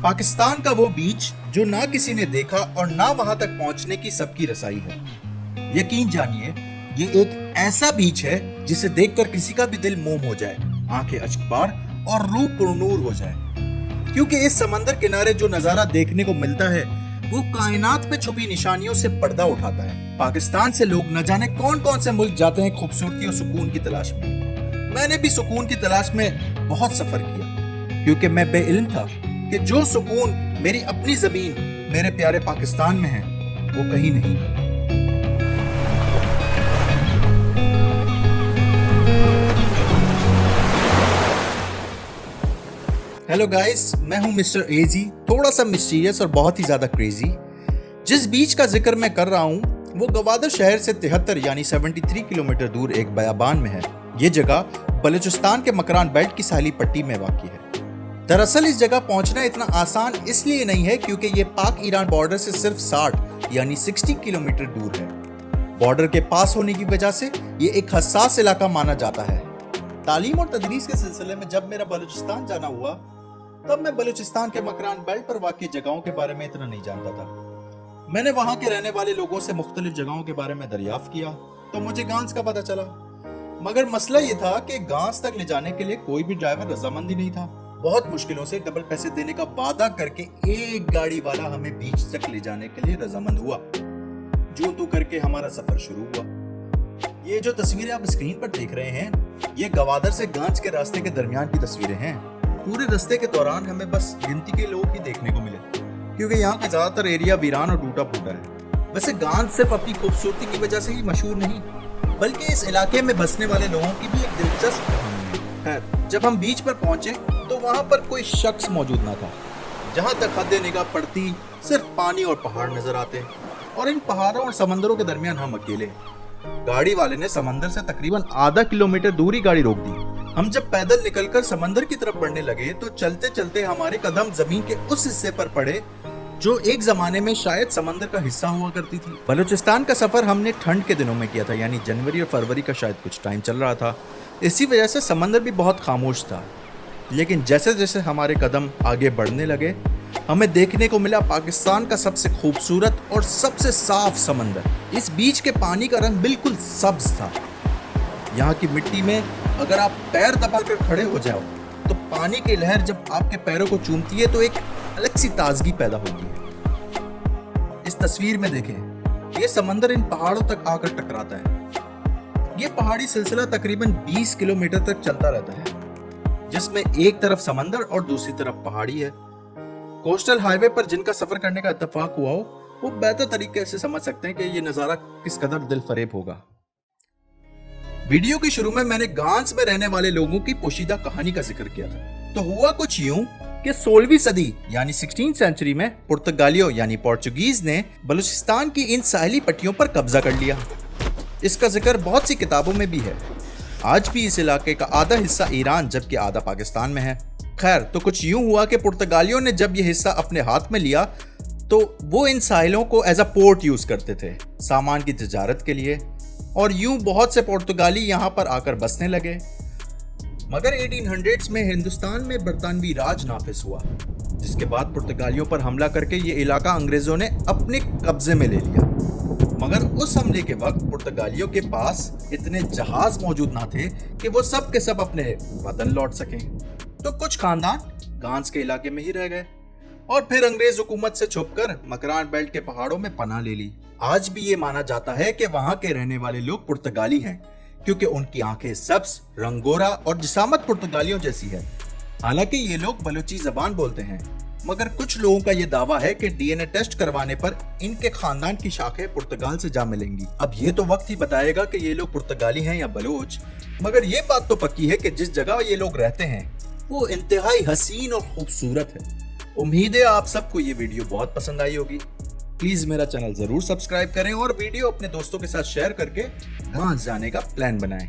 पाकिस्तान का वो बीच जो ना किसी ने देखा और ना वहां तक पहुंचने की सबकी रसाई है। यकीन जानिए, ये एक ऐसा बीच है जिसे देखकर किसी का भी दिल मोम हो जाए, आंखें अश्कबार और रूह पुरनूर हो जाए। क्योंकि इस समंदर किनारे जो नजारा देखने को मिलता है वो कायनात में छुपी निशानियों से पर्दा उठाता है। पाकिस्तान से लोग न जाने कौन कौन से मुल्क जाते हैं खूबसूरती और सुकून की तलाश में। मैंने भी सुकून की तलाश में बहुत सफर किया, क्योंकि मैं बेइल्म था कि जो सुकून मेरी अपनी जमीन मेरे प्यारे पाकिस्तान में है वो कहीं नहीं। हेलो गाइस, मैं हूं मिस्टर एजी, थोड़ा सा मिस्टीरियस और बहुत ही ज्यादा क्रेजी। जिस बीच का जिक्र मैं कर रहा हूं वो गवादर शहर से 73 यानी 73 किलोमीटर दूर एक बयाबान में है। ये जगह बलूचिस्तान के मकरान बेल्ट की साहिली पट्टी में वाक़ई है। दरअसल इस जगह पहुंचना इतना आसान इसलिए नहीं है क्योंकि ये पाक ईरान बॉर्डर से सिर्फ 60 यानी 60 किलोमीटर दूर है। बॉर्डर के पास होने की वजह से ये एक हसास इलाका माना जाता है। तालीम और तदरीस के सिलसिले में जब मेरा बलूचिस्तान जाना हुआ तब मैं बलूचिस्तान के मकरान बेल्ट पर वाक़ई जगहों के बारे में इतना नहीं जानता था। मैंने वहां के रहने वाले लोगों से मुख्तलिफ जगहों के बारे में दरियाफ्त किया तो मुझे गांस का पता चला, मगर मसला ये था कि गांस तक ले जाने के लिए कोई भी ड्राइवर रजामंद ही नहीं था। बहुत मुश्किलों से डबल पैसे देने का वादा करके एक गाड़ी वाला हमें बीच तक ले जाने के लिए रजामंद हुआ। जो तू करके हमारा सफर शुरू हुआ। ये जो तस्वीरें आप स्क्रीन पर देख रहे हैं ये गवादर से गांच के रास्ते के दरमियान की तस्वीरें हैं। पूरे रास्ते के दौरान हमें बस गिनती के लोग ही देखने को मिले, क्योंकि यहाँ का ज्यादातर एरिया वीरान और टूटा फूटा है। वैसे गांच सिर्फ अपनी खूबसूरती की वजह से ही मशहूर नहीं, बल्कि इस इलाके में बसने वाले लोगों की भी एक दिलचस्प कहानी है। खैर, जब हम बीच पर पहुंचे तो वहां पर कोई शख्स मौजूद ना था। जहां तक हद निगाह पड़ती सिर्फ पानी और पहाड़ नजर आते, और इन पहाड़ों और समंदरों के दरमियान हम अकेले। गाड़ी वाले ने समंदर से तकरीबन आधा किलोमीटर दूर ही गाड़ी रोक दी। हम जब पैदल निकलकर समंदर की तरफ बढ़ने लगे तो चलते चलते हमारे कदम जमीन के उस हिस्से पर पड़े जो एक जमाने में शायद समंदर का हिस्सा हुआ करती थी। बलूचिस्तान का सफर हमने ठंड के दिनों में किया था, यानी जनवरी और फरवरी का शायद कुछ टाइम चल रहा था। इसी वजह से समंदर भी बहुत खामोश था। लेकिन जैसे जैसे हमारे कदम आगे बढ़ने लगे हमें देखने को मिला पाकिस्तान का सबसे खूबसूरत और सबसे साफ समंदर। इस बीच के पानी का रंग बिल्कुल सब्ज था। यहाँ की मिट्टी में अगर आप पैर दबाकर खड़े हो जाओ तो पानी की लहर जब आपके पैरों को चूमती है तो एक अलग सी ताजगी पैदा होती है। इस तस्वीर में देखें, ये समंदर इन पहाड़ों तक आकर टकराता है। ये पहाड़ी सिलसिला तकरीबन 20 किलोमीटर तक चलता रहता है, जिसमें एक तरफ समंदर और दूसरी तरफ पहाड़ी है। कोस्टल हाईवे पर जिनका सफर करने का इत्तेफाक हुआ हो वो बेहतर तरीके से समझ सकते हैं कि ये नजारा किस कदर दिल फरेब होगा। वीडियो के शुरू में मैंने गांस में रहने वाले लोगों की पोशीदा कहानी का जिक्र किया था। तो हुआ कुछ यूं कि 16वीं सदी यानी 16th सेंचुरी में पुर्तगालियों यानी पोर्चुगीज ने बलूचिस्तान की इन साहिली पट्टियों पर कब्जा कर लिया। इसका जिक्र बहुत सी किताबों में भी है। आज भी इस इलाके का आधा हिस्सा ईरान जबकि आधा पाकिस्तान में है। खैर, तो कुछ यूं हुआ कि पुर्तगालियों ने जब ये हिस्सा अपने हाथ में लिया तो वो इन साहिलों को एज अ पोर्ट यूज करते थे सामान की तिजारत के लिए, और यूं बहुत से पुर्तगाली यहाँ पर आकर बसने लगे। मगर 1800s में हिंदुस्तान में बरतानवी राज नाफिज हुआ, जिसके बाद पुर्तगालियों पर हमला करके ये इलाका अंग्रेजों ने अपने कब्जे में ले लिया। मगर उस हमले के वक्त पुर्तगालियों के पास इतने जहाज मौजूद ना थे कि वो सब के सब अपने वतन लौट सकें। तो कुछ खानदान गांस के इलाके में ही रह गए और फिर अंग्रेज हुकूमत से छुपकर मकरान बेल्ट के पहाड़ों में पनाह ले ली। आज भी ये माना जाता है कि वहां के रहने वाले लोग पुर्तगाली हैं, क्योंकि उनकी आंखें सब्ज, रंगोरा और जिसामत पुर्तगालियों जैसी है। हालांकि ये लोग बलूची जबान बोलते हैं, मगर कुछ लोगों का ये दावा है कि डीएनए टेस्ट करवाने पर इनके खानदान की शाखें पुर्तगाल से जा मिलेंगी। अब ये तो वक्त ही बताएगा कि ये लोग पुर्तगाली हैं या बलूच, मगर ये बात तो पक्की है कि जिस जगह ये लोग रहते हैं वो इंतहाई हसीन और खूबसूरत है। उम्मीद है आप सबको ये वीडियो बहुत पसंद आई होगी। प्लीज मेरा चैनल जरूर सब्सक्राइब करें और वीडियो अपने दोस्तों के साथ शेयर करके गांस जाने का प्लान बनाएं।